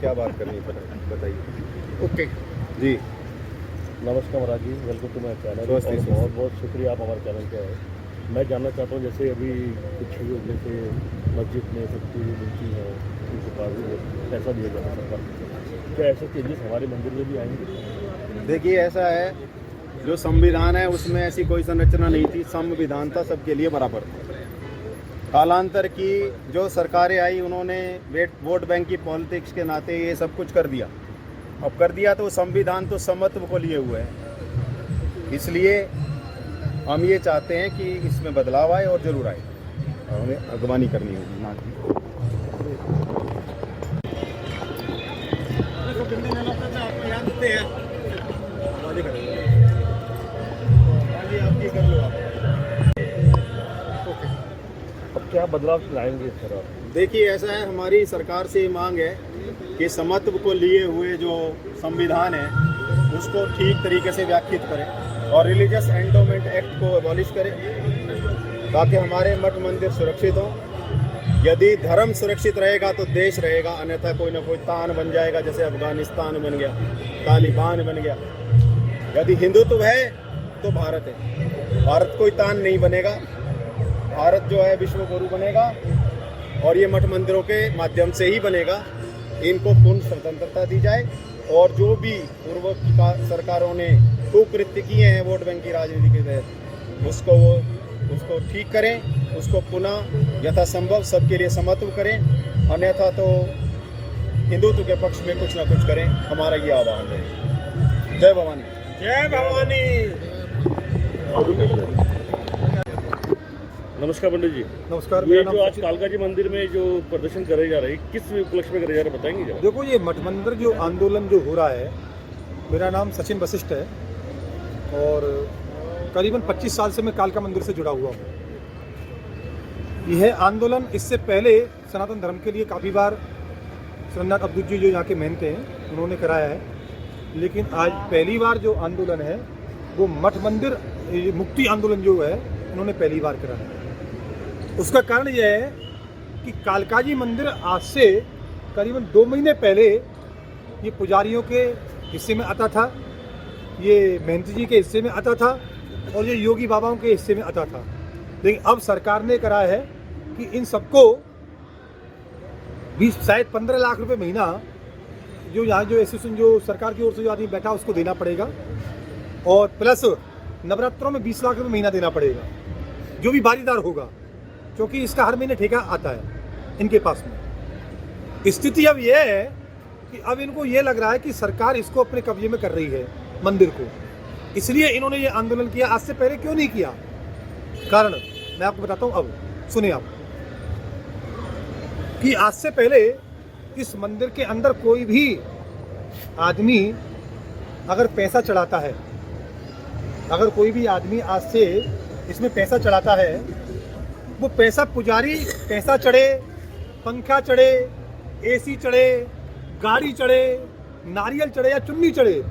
क्या बात करनी है बताइए। ओके जी नमस्कार महाराज जी, वेलकम टू माय चैनल। और बहुत बहुत शुक्रिया आप हमारे चैनल पे आए। मैं जानना चाहता हूँ, जैसे अभी कुछ योजना से मस्जिद में शक्ति मिलती है, उनके पास भी पैसा दिया जाता है सरकार, क्या ऐसे चेंजेस हमारे मंदिर में भी आएंगे? देखिए, ऐसा है, जो संविधान है उसमें ऐसी कोई संरचना नहीं थी, संविधान था सबके लिए बराबर था। कालांतर की जो सरकारें आई उन्होंने वोट बैंक की पॉलिटिक्स के नाते ये सब कुछ कर दिया। अब कर दिया तो संविधान तो समत्व को लिए हुए है, इसलिए हम ये चाहते हैं कि इसमें बदलाव आए और ज़रूर आए, और हमें अगवानी करनी होगी ना कि अब क्या बदलाव लाएंगे इस तरह? देखिए, ऐसा है, हमारी सरकार से ये मांग है कि समत्व को लिए हुए जो संविधान है उसको ठीक तरीके से व्याख्यात करें और रिलीजियस एंडोमेंट एक्ट को अबॉलिश करें, ताकि हमारे मठ मंदिर सुरक्षित हों। यदि धर्म सुरक्षित रहेगा तो देश रहेगा, अन्यथा कोई ना कोई तान बन जाएगा, जैसे अफगानिस्तान बन गया, तालिबान बन गया। यदि हिंदुत्व है तो भारत है, भारत कोई तान नहीं बनेगा, भारत जो है विश्व गुरु बनेगा और ये मठ मंदिरों के माध्यम से ही बनेगा। इनको पूर्ण स्वतंत्रता दी जाए और जो भी पूर्व सरकारों ने कुकृत्य किए हैं वोट बैंक की राजनीति के तहत उसको ठीक करें, उसको पुनः यथासंभव सबके लिए समत्व करें, अन्यथा तो हिंदुत्व के पक्ष में कुछ ना कुछ करें। हमारा ये आह्वान है। जय भवानी, जय भवानी। नमस्कार पंडित जी। नमस्कार। ये जो आज कालका जी मंदिर में जो प्रदर्शन करे जा रहे हैं, किस उपलक्ष्य में करे जा रहे हैं, बताएंगे जरा? देखो, ये मठ मंदिर जो आंदोलन जो हो रहा है, मेरा नाम सचिन वशिष्ठ है और करीबन 25 साल से मैं कालका मंदिर से जुड़ा हुआ हूँ। यह आंदोलन इससे पहले सनातन धर्म के लिए काफ़ी बार श्रीनाथ अब्दुल जी जो यहाँ के मेहनते हैं उन्होंने कराया है, लेकिन आज पहली बार जो आंदोलन है वो मठ मंदिर मुक्ति आंदोलन जो है उन्होंने पहली बार कराया है। उसका कारण यह है कि कालका जी मंदिर आज से करीबन 2 महीने पहले ये पुजारियों के हिस्से में आता था, ये महंत जी के हिस्से में आता था और ये योगी बाबाओं के हिस्से में आता था। लेकिन अब सरकार ने करा है कि इन सबको 20 शायद 15 लाख रुपए महीना जो यहाँ जो एसोसिएशन जो सरकार की ओर से जो आदमी बैठा उसको देना पड़ेगा, और प्लस नवरात्रों में 20 लाख रुपए महीना देना पड़ेगा जो भी बारीदार होगा, क्योंकि इसका हर महीने ठेका आता है इनके पास में। स्थिति अब यह है कि अब इनको ये लग रहा है कि सरकार इसको अपने कब्जे में कर रही है मंदिर को, इसलिए इन्होंने ये आंदोलन किया। आज से पहले क्यों नहीं किया? कारण मैं आपको बताता हूँ, अब सुनिए आप, कि आज से पहले इस मंदिर के अंदर कोई भी आदमी अगर पैसा चढ़ाता है, अगर कोई भी आदमी आज से इसमें पैसा चढ़ाता है, वो पैसा पुजारी पैसा चढ़े, पंखा चढ़े, एसी चढ़े, गाड़ी चढ़े, नारियल चढ़े या चुन्नी चढ़े,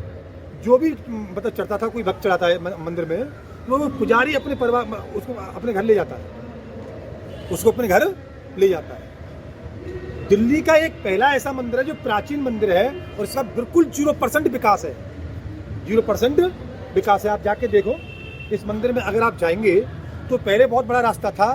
जो भी मतलब चढ़ता था, कोई भक्त चढ़ाता है मंदिर में, वो पुजारी अपने परिवार उसको अपने घर ले जाता है, उसको अपने घर ले जाता है। दिल्ली का एक पहला ऐसा मंदिर है जो प्राचीन मंदिर है और इसका बिल्कुल 0% विकास है, 0% विकास है। आप जाके देखो इस मंदिर में, अगर आप जाएंगे तो पहले बहुत बड़ा रास्ता था,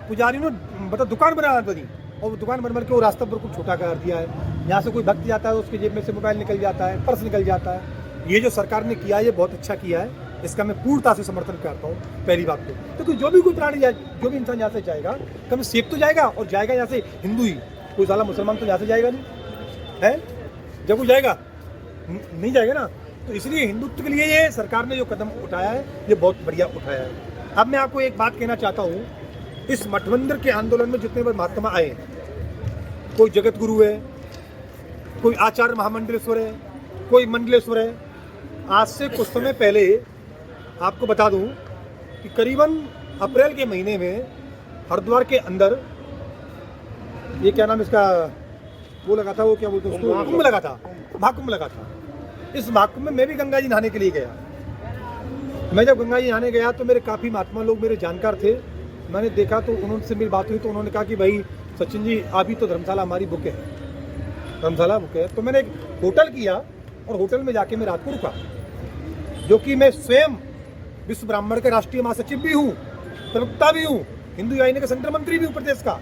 पुजारी ने मतलब दुकान बना दी और वो दुकान बन के वो रास्ता बिल्कुल छोटा कर दिया है। यहाँ से कोई भक्त जाता है उसके जेब में से मोबाइल निकल जाता है, पर्स निकल जाता है। ये जो सरकार ने किया है ये बहुत अच्छा किया है, इसका मैं पूर्णता से समर्थन करता हूँ। पहली बात तो जो भी कोई प्राणी जाए, जो भी इंसान यहाँ से जाएगा कभी सेफ तो जाएगा, और जाएगा यहाँ से हिंदू ही, कोई साला मुसलमान तो यहाँ से जाएगा नहीं है, जब वो जाएगा नहीं जाएगा ना। तो इसलिए हिंदुत्व के लिए ये सरकार ने जो कदम उठाया है ये बहुत बढ़िया उठाया है। अब मैं आपको एक बात कहना चाहता हूँ, इस मठ मंदिर के आंदोलन में जितने बार महात्मा आए, कोई जगत गुरु है, कोई आचार्य महामंडलेश्वर है, कोई मंडलेश्वर है। आज से कुछ समय पहले आपको बता दूं कि करीबन अप्रैल के महीने में हरिद्वार के अंदर ये क्या नाम इसका वो लगा था, वो क्या बोलते हैं उसको, कुंभ लगा था, महाकुंभ लगा था। इस महाकुंभ में मैं भी गंगा जी नहाने के लिए गया। मैं जब गंगा जी नहाने गया तो मेरे काफ़ी महात्मा लोग मेरे जानकार थे। मैंने देखा तो उन्होंने से मेरी बात हुई तो उन्होंने कहा कि भाई सचिन जी, अभी तो धर्मशाला हमारी बुक है, धर्मशाला बुक है। तो मैंने एक होटल किया और होटल में जाके मैं रात को रुका, जो कि मैं स्वयं विश्व ब्राह्मण के राष्ट्रीय महासचिव भी हूँ, प्रवक्ता भी हूँ, हिंदू वाहिनी का सेंट्रल मंत्री भी हूँ प्रदेश का।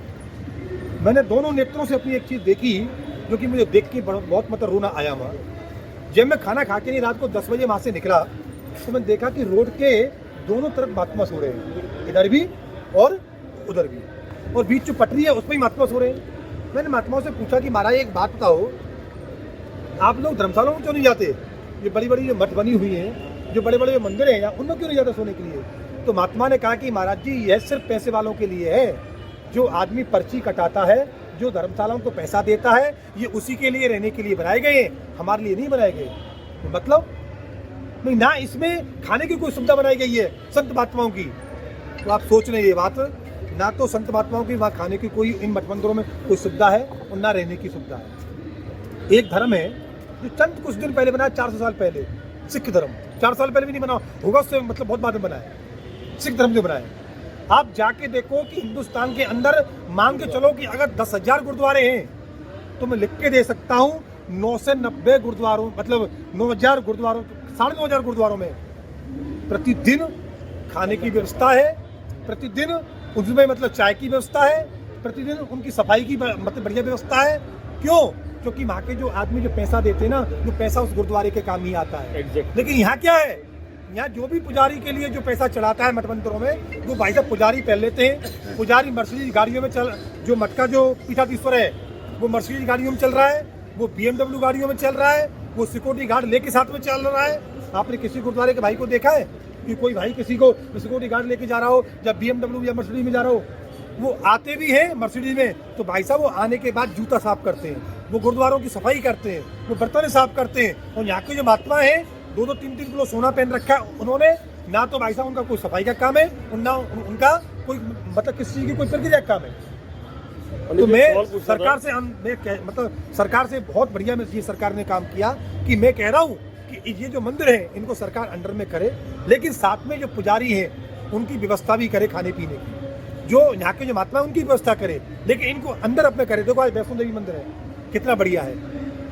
मैंने दोनों नेत्रों से अपनी एक चीज़ देखी जो कि मुझे देख के बहुत मतलब रोना आया वहाँ। जब मैं खाना खा के नहीं रात को 10 बजे वहाँ से निकला तो मैंने देखा कि रोड के दोनों तरफ महात्मा सो रहे हैं, इधर भी और उधर भी, और बीच जो पटरी है उस पर ही महात्मा सो रहे हैं। मैंने महात्माओं से पूछा कि महाराज एक बात बताओ, आप लोग धर्मशाला में क्यों नहीं जाते? ये बड़ी बड़ी जो मठ बनी हुई हैं, जो बड़े बड़े जो मंदिर हैं यहाँ, उनमें क्यों नहीं जाते सोने के लिए? तो महात्मा ने कहा कि महाराज जी यह सिर्फ पैसे वालों के लिए है। जो आदमी पर्ची कटाता है, जो धर्मशालाओं को पैसा देता है, ये उसी के लिए रहने के लिए बनाए गए हैं, हमारे लिए नहीं बनाए गए। मतलब नहीं, ना इसमें खाने की कोई सुविधा बनाई गई है संत महात्माओं की। तो आप सोच रहे ये बात, ना तो संत महात्माओं की वहाँ खाने की कोई इन मठ मंदिरों में कोई सुविधा है और ना रहने की सुविधा है। एक धर्म है जो चंद कुछ दिन पहले बना, 400 साल पहले, सिख धर्म। 4 साल पहले भी नहीं बना होगा, उससे मतलब बहुत बाद में बना है। सिख धर्म जो बना है, आप जाके देखो कि हिंदुस्तान के अंदर मान के चलो कि अगर 10,000 गुरुद्वारे हैं तो मैं लिख के दे सकता हूँ 9 से 90 गुरुद्वारों, मतलब 9,000 गुरुद्वारों, 9,500 गुरुद्वारों में प्रतिदिन खाने की व्यवस्था है, प्रतिदिन उसमें मतलब चाय की व्यवस्था है, प्रतिदिन उनकी सफाई की मतलब बढ़िया व्यवस्था है। क्यों? क्योंकि वहाँ के जो आदमी जो पैसा देते हैं ना, जो पैसा उस गुरुद्वारे के काम ही आता है। लेकिन यहाँ क्या है, यहाँ जो भी पुजारी के लिए जो पैसा चढ़ाता है मठ मंदिरों में, वो भाई साहब पुजारी पहन लेते हैं। पुजारी मर्सिडीज गाड़ियों में चल, जो मठ का जो पीठाधीश्वर है वो मर्सिडीज गाड़ियों में चल रहा है, वो BMW गाड़ियों में चल रहा है, वो सिक्योरिटी गार्ड लेके साथ में चल रहा है। आपने किसी गुरुद्वारे के भाई को देखा है कि कोई भाई किसी को सिक्योरिटी गार्ड लेके जा रहा हो, जब BMW या मर्सिडीज में जा रहा हो? वो आते भी हैं मर्सिडीज में तो भाई साहब वो आने के बाद जूता साफ करते हैं, वो गुरुद्वारों की सफाई करते हैं, वो बर्तन साफ करते हैं। और यहाँ के जो महात्मा हैं 2-2, 3-3 किलो सोना पहन रखा है उन्होंने, ना तो भाई साहब उनका कोई सफाई का काम है और ना उनका कोई मतलब किसी चीज़ की कोई प्रक्रिया का काम है। तो मैं सरकार से मतलब सरकार से बहुत बढ़िया में ये सरकार ने काम किया कि मैं कह रहा हूँ कि ये जो मंदिर है इनको सरकार अंडर में करे, लेकिन साथ में जो पुजारी हैं उनकी व्यवस्था भी करे खाने पीने की। जो यहाँ के जो महात्मा उनकी व्यवस्था करे, लेकिन इनको अंदर अपने करे। देखो आज वैष्णो देवी मंदिर है, कितना बढ़िया है।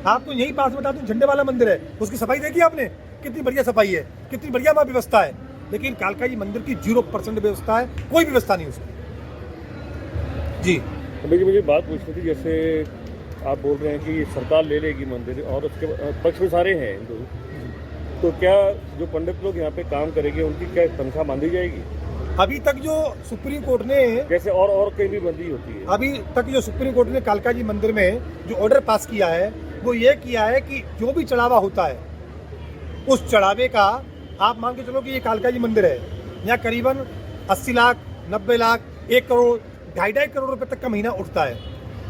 आपको यहीं पास बता दूं झंडे वाला मंदिर है, उसकी सफाई देखी आपने? कितनी बढ़िया सफाई है, कितनी बढ़िया वहाँ व्यवस्था है। लेकिन कालका जी मंदिर की 0% व्यवस्था है, कोई व्यवस्था नहीं उसकी। जी देखिए, मुझे बात पूछनी थी, जैसे आप बोल रहे हैं कि सरकार ले लेगी मंदिर और उसके पक्ष में सारे हैं हिंदू, तो क्या जो पंडित लोग यहाँ पे काम करेंगे उनकी क्या तनख्वाह बांधी जाएगी? अभी तक जो सुप्रीम कोर्ट ने, जैसे और कहीं भी बंदी होती है, अभी तक जो सुप्रीम कोर्ट ने कालका जी मंदिर में जो ऑर्डर पास किया है वो ये किया है कि जो भी चढ़ावा होता है उस चढ़ावे का, आप मान के चलो कि ये कालका जी मंदिर है, यहाँ करीबन 80 लाख, 90 लाख, 1 करोड़, 2.5 करोड़ रुपए तक का महीना उठता है।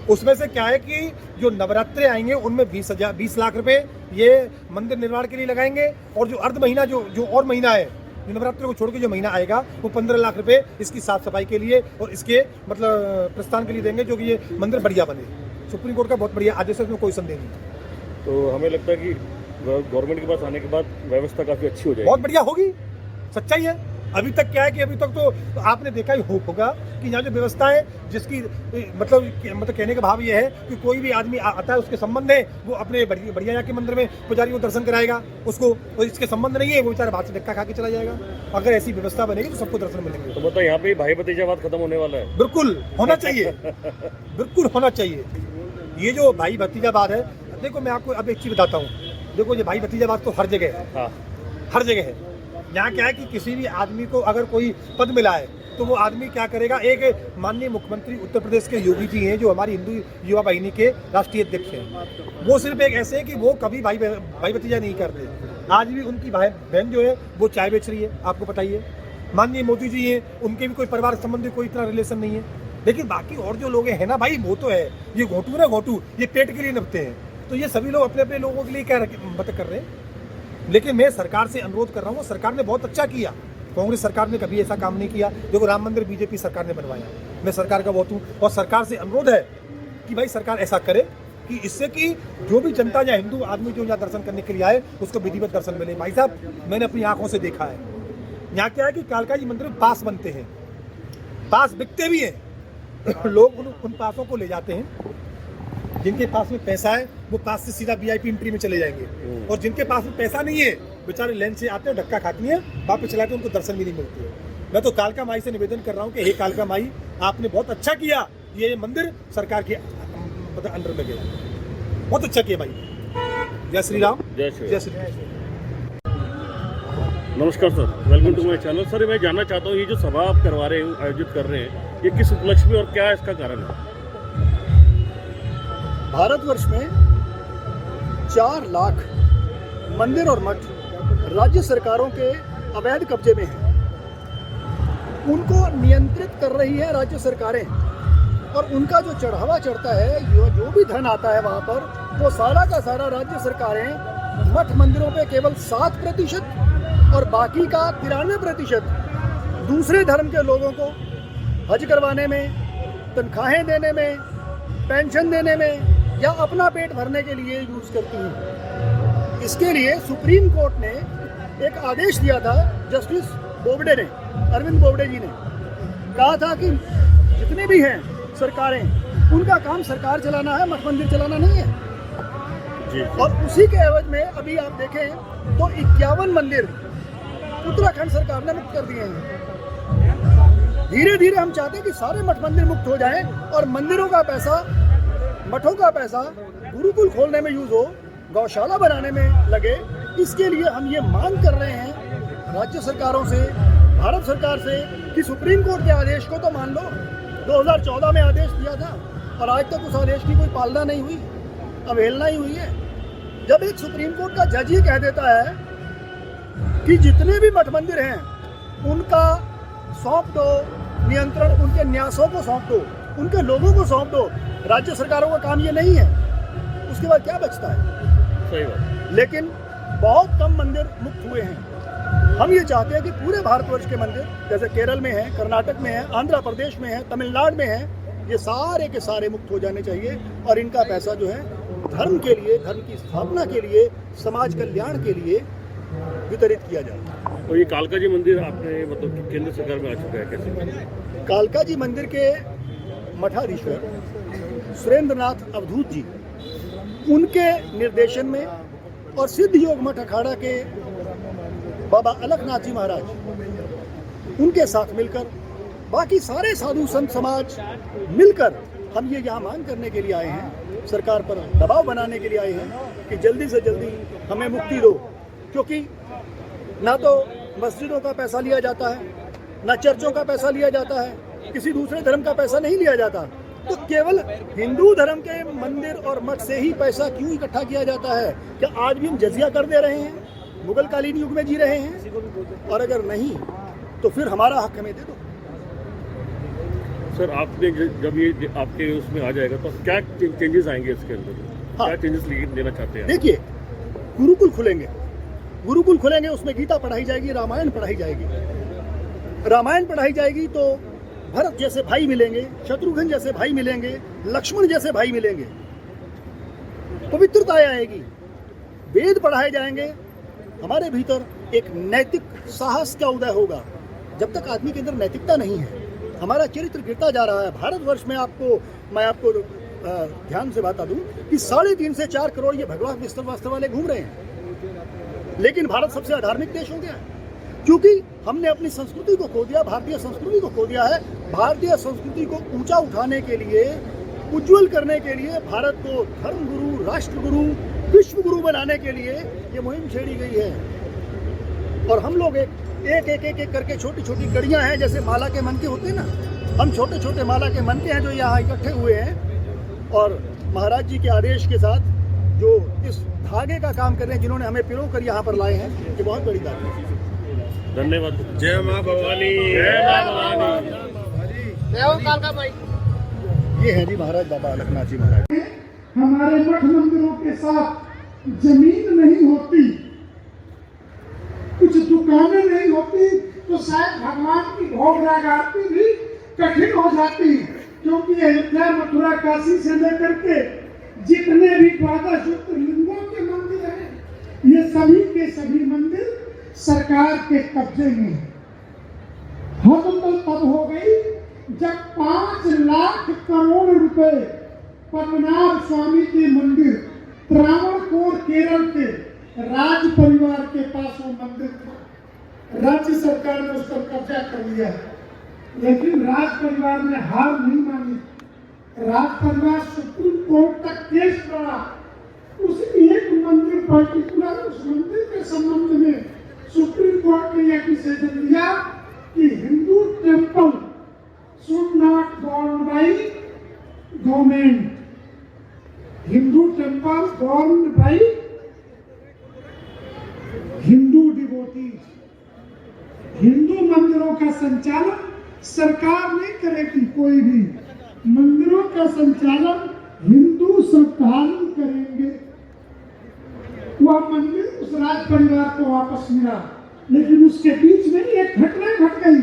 उसमें से क्या है कि जो नवरात्रे आएंगे उनमें 20 लाख रुपए ये मंदिर निर्माण के लिए लगाएंगे, और जो अर्ध महीना जो और महीना है, जो नवरात्रि को छोड़ के जो महीना आएगा वो 15 लाख रुपए इसकी साफ सफाई के लिए और इसके मतलब प्रस्थान के लिए देंगे, जो कि ये मंदिर बढ़िया बने। सुप्रीम कोर्ट का बहुत बढ़िया आदेश है, इसमें कोई संदेह नहीं। तो हमें लगता है कि गवर्नमेंट के पास आने के बाद व्यवस्था काफ़ी अच्छी हो जाएगी, बहुत बढ़िया होगी, सच्चाई है। अभी तक क्या है कि अभी तक तो आपने देखा ही होगा कि यहाँ जो व्यवस्था है, जिसकी मतलब कहने का भाव ये है कि कोई भी आदमी आता है उसके संबंध है, वो अपने बढ़िया यहाँ के मंदिर में पुजारी को दर्शन कराएगा उसको, और इसके संबंध नहीं है वो बेचारा बाहर से धक्का खा के चला जाएगा। अगर ऐसी व्यवस्था बनेगी तो सबको दर्शन मिलेंगे। तो मतलब यहाँ पे भाई भतीजावाद खत्म होने वाला है? बिल्कुल होना चाहिए, बिल्कुल होना चाहिए। ये जो भाई भतीजावाद है, देखो मैं आपको अब एक चीज़ बताता हूँ, देखो ये भाई भतीजावाद तो हर जगह है। हाँ, हर जगह है। यहाँ क्या है कि किसी भी आदमी को अगर कोई पद मिला है तो वो आदमी क्या करेगा, एक माननीय मुख्यमंत्री उत्तर प्रदेश के योगी जी हैं जो हमारी हिंदू युवा वाहिनी के राष्ट्रीय अध्यक्ष हैं, वो सिर्फ एक ऐसे है कि वो कभी भाई भतीजा नहीं करते। आज भी उनकी बहन जो है वो चाय बेच रही है, आपको पता ही है। माननीय मोदी जी हैं, उनके भी कोई परिवार संबंधी कोई इतना रिलेशन नहीं है। लेकिन बाकी और जो लोग हैं ना भाई, वो तो है ये घोटू ना घोटू, ये पेट के लिए नपते हैं। तो ये सभी लोग अपने अपने लोगों के लिए क्या मतलब कर रहे हैं। लेकिन मैं सरकार से अनुरोध कर रहा हूँ, सरकार ने बहुत अच्छा किया, कांग्रेस सरकार ने कभी ऐसा काम नहीं किया। देखो राम मंदिर बीजेपी सरकार ने बनवाया, मैं सरकार का वोट हूँ और सरकार से अनुरोध है कि भाई सरकार ऐसा करे कि इससे कि जो भी जनता या हिंदू आदमी जो यहाँ दर्शन करने के लिए आए उसको विधिवत दर्शन मिले। भाई साहब मैंने अपनी आंखों से देखा है, यहाँ क्या है कि कालका जी मंदिर में पास बनते हैं, पास बिकते भी हैं लोग उन पासों को ले जाते हैं जिनके पास में पैसा है वो पास से सीधा VIP एंट्री में चले जाएंगे, और जिनके पास में पैसा नहीं है बेचारे लाइन से आते हैं, धक्का खाती हैं, वापस चलाते हैं, उनको दर्शन भी नहीं मिलते। मैं तो कालका माई से निवेदन कर रहा हूँ कि हे कालका माई, आपने बहुत अच्छा किया, ये मंदिर सरकार के मतलब अंडर में गया, बहुत अच्छा किया भाई। जय श्री राम, जय श्री जय श्री राम। नमस्कार sir, welcome to my channel. Sir मैं जानना चाहता हूँ ये जो सभा आप करवा रहे हैं, आयोजित कर रहे हैं, ये किस उपलक्ष्य में और क्या इसका कारण है? भारतवर्ष में 4 लाख मंदिर और मठ राज्य सरकारों के अवैध कब्जे में हैं। उनको नियंत्रित कर रही है राज्य सरकारें, और उनका जो चढ़ावा चढ़ता है, जो भी धन आता है वहाँ पर, वो सारा का सारा राज्य सरकारें मठ मंदिरों पे केवल 7% और बाकी का 93% दूसरे धर्म के लोगों को हज करवाने में, तनख्वाहें देने में, पेंशन देने में या अपना पेट भरने के लिए यूज करती हैं। इसके लिए सुप्रीम कोर्ट ने एक आदेश दिया था, जस्टिस बोबडे ने, अरविंद बोबडे जी ने कहा था कि जितने भी हैं सरकारें, उनका काम सरकार चलाना है, मठ मंदिर चलाना नहीं है जी। और उसी के एवज में अभी आप देखें तो 51 मंदिर उत्तराखंड सरकार ने मुक्त कर दिए हैं। धीरे धीरे हम चाहते हैं कि सारे मठ मंदिर मुक्त हो जाएं और मंदिरों का पैसा, मठों का पैसा गुरुकुल खोलने में यूज हो, गौशाला बनाने में लगे। इसके लिए हम ये मांग कर रहे हैं राज्य सरकारों से, भारत सरकार से, कि सुप्रीम कोर्ट के आदेश को तो मान लो। 2014 में आदेश दिया था और आज तक उस आदेश की कोई पालना नहीं हुई, अवहेलना ही हुई है। जब एक सुप्रीम कोर्ट का जज ही कह देता है कि जितने भी मठ मंदिर हैं उनका सौंप दो नियंत्रण, उनके न्यासों को सौंप दो, उनके लोगों को सौंप दो, राज्य सरकारों का काम ये नहीं है, उसके बाद क्या बचता है? सही बात। लेकिन बहुत कम मंदिर मुक्त हुए हैं। हम ये चाहते हैं कि पूरे भारतवर्ष के मंदिर, जैसे केरल में है, कर्नाटक में है, आंध्र प्रदेश में है, तमिलनाडु में है, ये सारे के सारे मुक्त हो जाने चाहिए और इनका पैसा जो है धर्म के लिए, धर्म की स्थापना के लिए, समाज कल्याण के लिए वितरित किया जाए। और ये कालका जी मंदिर आपने मतलब केंद्र सरकार में आ चुका है, कैसे? कालका जी मंदिर के मठाधीश्वर सुरेंद्रनाथ अवधूत जी, उनके निर्देशन में और सिद्ध योग मठ अखाड़ा के बाबा अलखनाथ जी महाराज, उनके साथ मिलकर बाकी सारे साधु संत समाज मिलकर हम ये यहाँ मांग करने के लिए आए हैं, सरकार पर दबाव बनाने के लिए आए हैं कि जल्दी से जल्दी हमें मुक्ति दो। क्योंकि ना तो मस्जिदों का पैसा लिया जाता है, ना चर्चों का पैसा लिया जाता है, किसी दूसरे धर्म का पैसा नहीं लिया जाता, तो केवल हिंदू धर्म के मंदिर और मठ से ही पैसा क्यों इकट्ठा किया जाता है? क्या आज भी हम जजिया कर दे रहे हैं, मुगल कालीन युग में जी रहे हैं? और अगर नहीं तो फिर हमारा हक हमें दे दो। सर आपने जब ये आपके उसमें आ जाएगा तो क्या चेंजेस आएंगे इसके अंदर? हाँ। क्या चेंजेस लेना चाहते हैं? देखिए, गुरुकुल खुलेंगे, गुरुकुल खुलेंगे, उसमें गीता पढ़ाई जाएगी, रामायण पढ़ाई जाएगी। रामायण पढ़ाई जाएगी तो भरत जैसे भाई मिलेंगे, शत्रुघ्न जैसे भाई मिलेंगे, लक्ष्मण जैसे भाई मिलेंगे, पवित्रता आएगी। वेद पढ़ाए जाएंगे, हमारे भीतर एक नैतिक साहस का उदय होगा। जब तक आदमी के अंदर नैतिकता नहीं है, हमारा चरित्र गिरता जा रहा है। भारतवर्ष में मैं आपको ध्यान से बता दूं कि 3.5 से 4 करोड़ ये भगवा वस्त्र वाले घूम रहे हैं, लेकिन भारत सबसे अधार्मिक देश हो गया क्योंकि हमने अपनी संस्कृति को खो दिया, भारतीय संस्कृति को खो दिया है। भारतीय संस्कृति को ऊंचा उठाने के लिए, उज्जवल करने के लिए, भारत को धर्म गुरु, राष्ट्र गुरु, विश्व गुरु बनाने के लिए ये मुहिम छेड़ी गई है। और हम लोग एक करके छोटी छोटी कड़ियां हैं, जैसे माला के मनके होते हैं ना, हम छोटे छोटे माला के मनके हैं जो यहाँ इकट्ठे हुए हैं और महाराज जी के आदेश के साथ जो इस धागे का काम कर रहे हैं, जिन्होंने हमें पिरो कर यहाँ पर लाए हैं, ये बहुत बड़ी बात है। धन्यवाद। जय माँ भवानी, जय माँ भवानी। ये है जी महाराज बाबा अलखनाथ जी महाराज। हमारे मठ मंदिरों के साथ जमीन नहीं होती, कुछ दुकानें नहीं होती, तो शायद भगवान की भोग राग आरती भी कठिन हो जाती, क्योंकि अयोध्या, मथुरा, काशी से लेकर के जितने भी 12 ज्योतिर्लिंगों के मंदिर हैं, ये सभी के सभी मंदिर सरकार के कब्जे में है। हद तो तब हो गई जब 5 लाख करोड़ रुपए पद्मनाभ स्वामी के मंदिर त्रावणकोर केरल के राज परिवार के पास वो मंदिर था। राज्य सरकार ने उस पर कब्जा कर लिया, लेकिन राज परिवार ने हार नहीं मानी। राज परिवार सुप्रीम कोर्ट तक केस लड़ा। उस एक मंदिर पर्टिकुलर उस मंदिर के संबंध में सुप्रीम कोर्ट ने यह डिसीजन दिया कि Hindu temple should not govern by government. Hindu temple govern by Hindu devotees. Hindu मंदिरों का संचालन सरकार नहीं करेगी, कोई भी मंदिरों का संचालन हिंदू श्रद्धालु करेंगे। वह मंदिर उस राज परिवार को वापस मिला, लेकिन उसके बीच में एक घटना घट गई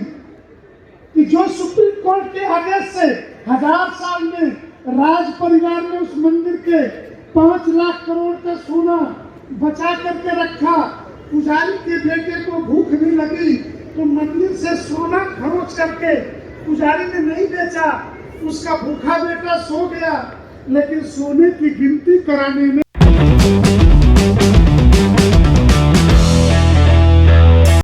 कि जो सुप्रीम कोर्ट के आदेश से 1000 साल में राज परिवार ने उस मंदिर के 5 लाख करोड़ का सोना बचा करके रखा। पुजारी के बेटे को भूख भी लगी तो मंदिर से सोना खरोच करके पुजारी ने नहीं बेचा, उसका भूखा बेटा सो गया। लेकिन सोने की गिनती कराने में